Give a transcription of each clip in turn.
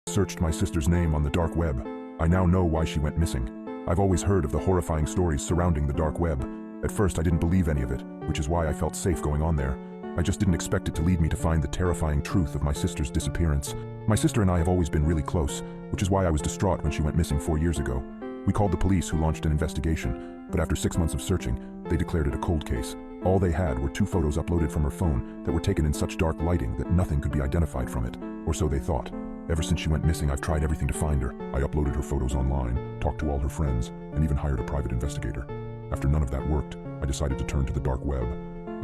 Searched my sister's name on the dark web. I now know why she went missing. I've always heard of the horrifying stories surrounding the dark web. At first I didn't believe any of it, which is why I felt safe going on there. I just didn't expect it to lead me to find the terrifying truth of my sister's disappearance. My sister and I have always been really close, which is why I was distraught when she went missing 4 years ago. We called the police, who launched an investigation, but after 6 months of searching, they declared it a cold case. All they had were 2 photos uploaded from her phone that were taken in such dark lighting that nothing could be identified from it, or so they thought. Ever since she went missing, I've tried everything to find her. I uploaded her photos online, talked to all her friends, and even hired a private investigator. After none of that worked, I decided to turn to the dark web.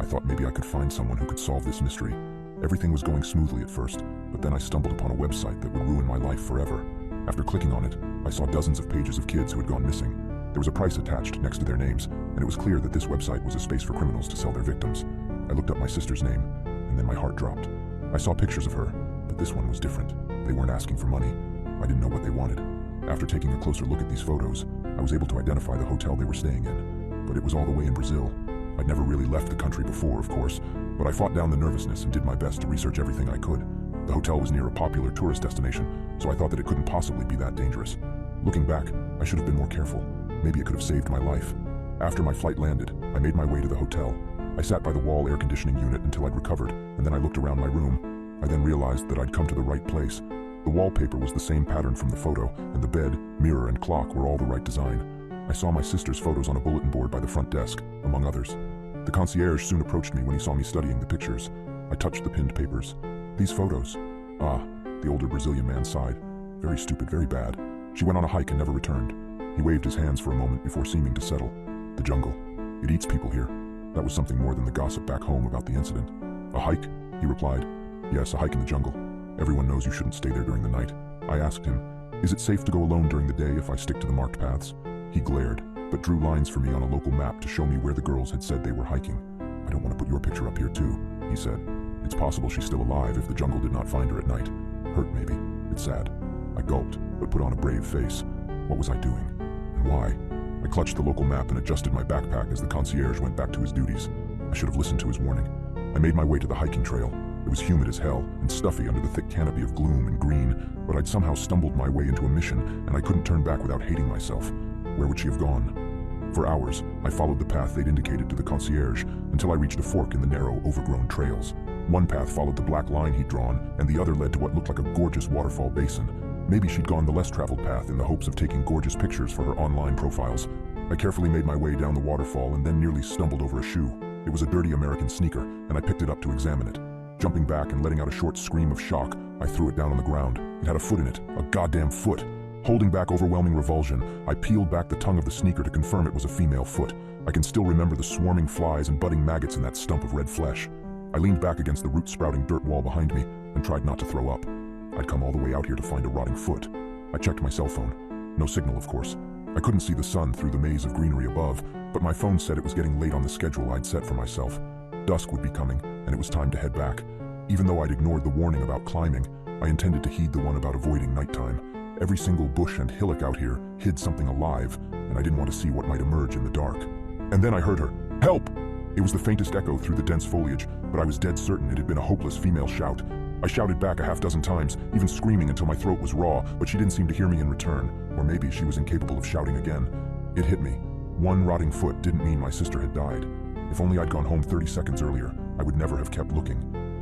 I thought maybe I could find someone who could solve this mystery. Everything was going smoothly at first, but then I stumbled upon a website that would ruin my life forever. After clicking on it, I saw dozens of pages of kids who had gone missing. There was a price attached next to their names, and it was clear that this website was a space for criminals to sell their victims. I looked up my sister's name, and then my heart dropped. I saw pictures of her, but this one was different. They weren't asking for money. I didn't know what they wanted. After taking a closer look at these photos, I was able to identify the hotel they were staying in, but it was all the way in Brazil. I'd never really left the country before, of course, but I fought down the nervousness and did my best to research everything I could. The hotel was near a popular tourist destination, so I thought that it couldn't possibly be that dangerous. Looking back, I should have been more careful. Maybe it could have saved my life. After my flight landed, I made my way to the hotel. I sat by the wall air conditioning unit until I'd recovered, and then I looked around my room. I then realized that I'd come to the right place. The wallpaper was the same pattern from the photo, and the bed, mirror, and clock were all the right design. I saw my sister's photos on a bulletin board by the front desk, among others. The concierge soon approached me when he saw me studying the pictures. I touched the pinned papers. These photos. Ah, the older Brazilian man sighed. Very stupid, very bad. She went on a hike and never returned. He waved his hands for a moment before seeming to settle. The jungle. It eats people here. That was something more than the gossip back home about the incident. A hike? He replied. Yes, a hike in the jungle. Everyone knows you shouldn't stay there during the night. I asked him, is it safe to go alone during the day if I stick to the marked paths? He glared, but drew lines for me on a local map to show me where the girls had said they were hiking. I don't want to put your picture up here too, he said. It's possible she's still alive if the jungle did not find her at night. Hurt maybe. It's sad. I gulped, but put on a brave face. What was I doing? And why? I clutched the local map and adjusted my backpack as the concierge went back to his duties. I should have listened to his warning. I made my way to the hiking trail. It was humid as hell and stuffy under the thick canopy of gloom and green, but I'd somehow stumbled my way into a mission, and I couldn't turn back without hating myself. Where would she have gone? For hours, I followed the path they'd indicated to the concierge until I reached a fork in the narrow, overgrown trails. One path followed the black line he'd drawn, and the other led to what looked like a gorgeous waterfall basin. Maybe she'd gone the less traveled path in the hopes of taking gorgeous pictures for her online profiles. I carefully made my way down the waterfall and then nearly stumbled over a shoe. It was a dirty American sneaker, and I picked it up to examine it. Jumping back and letting out a short scream of shock, I threw it down on the ground. It had a foot in it, a goddamn foot. Holding back overwhelming revulsion, I peeled back the tongue of the sneaker to confirm it was a female foot. I can still remember the swarming flies and budding maggots in that stump of red flesh. I leaned back against the root-sprouting dirt wall behind me and tried not to throw up. I'd come all the way out here to find a rotting foot. I checked my cell phone. No signal, of course. I couldn't see the sun through the maze of greenery above, but my phone said it was getting late on the schedule I'd set for myself. Dusk would be coming, and it was time to head back. Even though I'd ignored the warning about climbing, I intended to heed the one about avoiding nighttime. Every single bush and hillock out here hid something alive, and I didn't want to see what might emerge in the dark. And then I heard her, "Help!" It was the faintest echo through the dense foliage, but I was dead certain it had been a hopeless female shout. I shouted back a half-dozen times, even screaming until my throat was raw, but she didn't seem to hear me in return, or maybe she was incapable of shouting again. It hit me. One rotting foot didn't mean my sister had died. If only I'd gone home 30 seconds earlier, I would never have kept looking.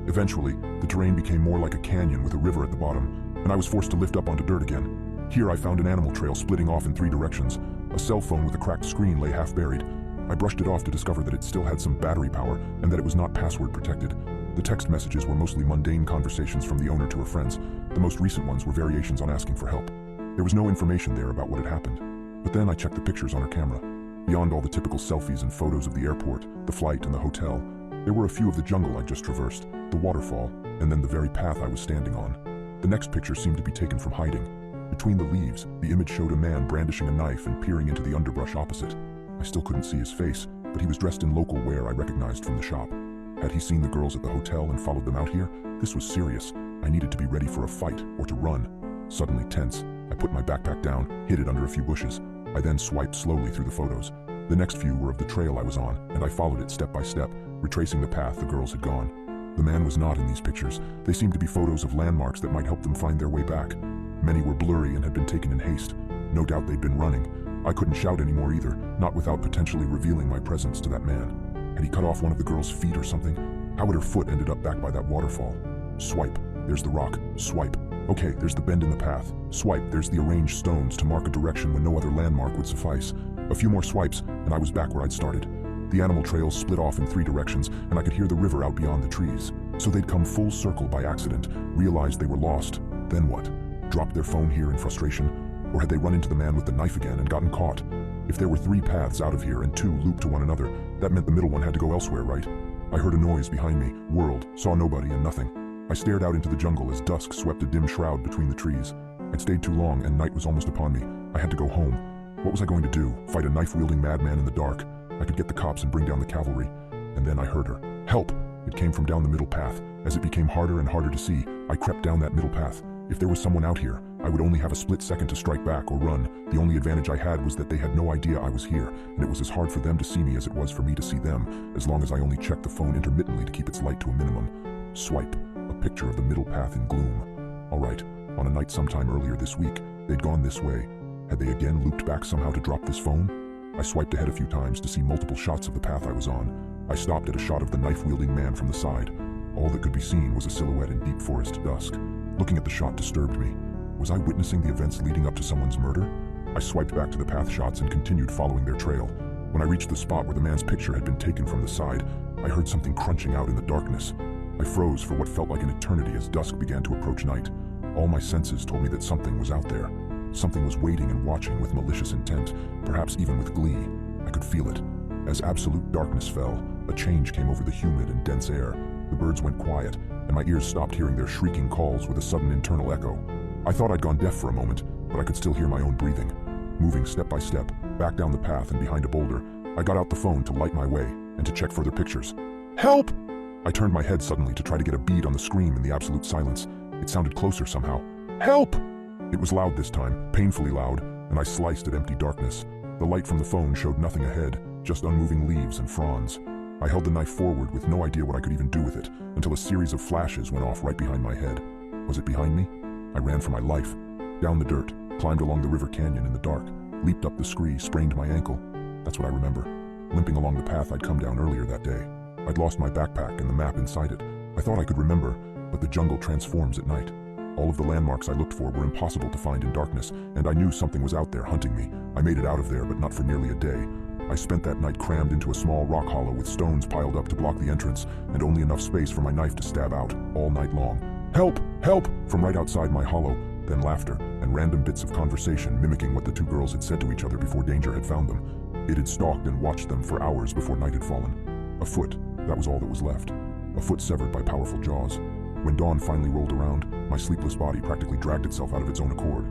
Eventually, the terrain became more like a canyon with a river at the bottom, and I was forced to lift up onto dirt again. Here I found an animal trail splitting off in 3 directions. A cell phone with a cracked screen lay half buried. I brushed it off to discover that it still had some battery power and that it was not password protected. The text messages were mostly mundane conversations from the owner to her friends. The most recent ones were variations on asking for help. There was no information there about what had happened. But then I checked the pictures on her camera. Beyond all the typical selfies and photos of the airport, the flight, and the hotel, there were a few of the jungle I'd just traversed, the waterfall, and then the very path I was standing on. The next picture seemed to be taken from hiding. Between the leaves, the image showed a man brandishing a knife and peering into the underbrush opposite. I still couldn't see his face, but he was dressed in local wear I recognized from the shop. Had he seen the girls at the hotel and followed them out here? This was serious. I needed to be ready for a fight or to run. Suddenly tense, I put my backpack down, hid it under a few bushes. I then swiped slowly through the photos. The next few were of the trail I was on, and I followed it step by step, retracing the path the girls had gone. The man was not in these pictures. They seemed to be photos of landmarks that might help them find their way back. Many were blurry and had been taken in haste. No doubt they'd been running. I couldn't shout anymore either, not without potentially revealing my presence to that man. Had he cut off one of the girl's feet or something? How had her foot ended up back by that waterfall? Swipe. There's the rock. Swipe. Okay, there's the bend in the path. Swipe. There's the arranged stones to mark a direction when no other landmark would suffice. A few more swipes, and I was back where I'd started. The animal trails split off in 3 directions, and I could hear the river out beyond the trees. So they'd come full circle by accident, realized they were lost. Then what? Dropped their phone here in frustration? Or had they run into the man with the knife again and gotten caught? If there were 3 paths out of here and 2 looped to one another, that meant the middle one had to go elsewhere, right? I heard a noise behind me, whirled, saw nobody and nothing. I stared out into the jungle as dusk swept a dim shroud between the trees. I'd stayed too long and night was almost upon me. I had to go home. What was I going to do? Fight a knife-wielding madman in the dark? I could get the cops and bring down the cavalry. And then I heard her. Help! It came from down the middle path. As it became harder and harder to see, I crept down that middle path. If there was someone out here, I would only have a split second to strike back or run. The only advantage I had was that they had no idea I was here, and it was as hard for them to see me as it was for me to see them, as long as I only checked the phone intermittently to keep its light to a minimum. Swipe. A picture of the middle path in gloom. All right, on a night sometime earlier this week, they'd gone this way. Had they again looped back somehow to drop this phone? I swiped ahead a few times to see multiple shots of the path I was on. I stopped at a shot of the knife-wielding man from the side. All that could be seen was a silhouette in deep forest dusk. Looking at the shot disturbed me. Was I witnessing the events leading up to someone's murder? I swiped back to the path shots and continued following their trail. When I reached the spot where the man's picture had been taken from the side, I heard something crunching out in the darkness. I froze for what felt like an eternity as dusk began to approach night. All my senses told me that something was out there. Something was waiting and watching with malicious intent, perhaps even with glee. I could feel it. As absolute darkness fell, a change came over the humid and dense air. The birds went quiet, and my ears stopped hearing their shrieking calls with a sudden internal echo. I thought I'd gone deaf for a moment, but I could still hear my own breathing. Moving step by step, back down the path and behind a boulder, I got out the phone to light my way and to check further pictures. Help! I turned my head suddenly to try to get a bead on the scream in the absolute silence. It sounded closer somehow. Help! It was loud this time, painfully loud, and I sliced at empty darkness. The light from the phone showed nothing ahead, just unmoving leaves and fronds. I held the knife forward with no idea what I could even do with it, until a series of flashes went off right behind my head. Was it behind me? I ran for my life. Down the dirt, climbed along the river canyon in the dark, leaped up the scree, sprained my ankle. That's what I remember. Limping along the path I'd come down earlier that day. I'd lost my backpack and the map inside it. I thought I could remember, but the jungle transforms at night. All of the landmarks I looked for were impossible to find in darkness, and I knew something was out there hunting me. I made it out of there, but not for nearly a day. I spent that night crammed into a small rock hollow with stones piled up to block the entrance, and only enough space for my knife to stab out, all night long. Help! Help! From right outside my hollow, then laughter, and random bits of conversation mimicking what the 2 girls had said to each other before danger had found them. It had stalked and watched them for hours before night had fallen. A foot, that was all that was left. A foot severed by powerful jaws. When dawn finally rolled around, my sleepless body practically dragged itself out of its own accord.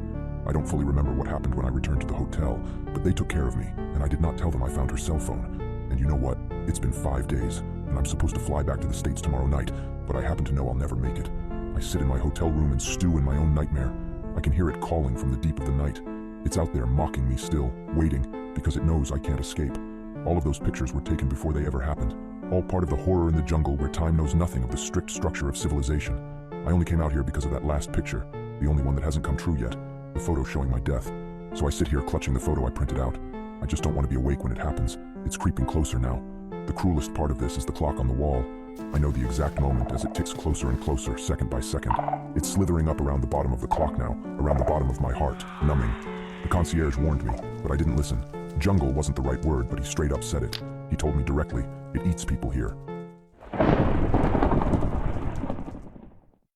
I don't fully remember what happened when I returned to the hotel, but they took care of me, and I did not tell them I found her cell phone. And you know what? It's been 5 days, and I'm supposed to fly back to the States tomorrow night, but I happen to know I'll never make it. I sit in my hotel room and stew in my own nightmare. I can hear it calling from the deep of the night. It's out there mocking me still, waiting, because it knows I can't escape. All of those pictures were taken before they ever happened. All part of the horror in the jungle where time knows nothing of the strict structure of civilization. I only came out here because of that last picture, the only one that hasn't come true yet, the photo showing my death. So I sit here clutching the photo I printed out. I just don't want to be awake when it happens. It's creeping closer now. The cruelest part of this is the clock on the wall. I know the exact moment as it ticks closer and closer, second by second. It's slithering up around the bottom of the clock now, around the bottom of my heart, numbing. The concierge warned me, but I didn't listen. Jungle wasn't the right word, but he straight up said it. He told me directly, it eats people here.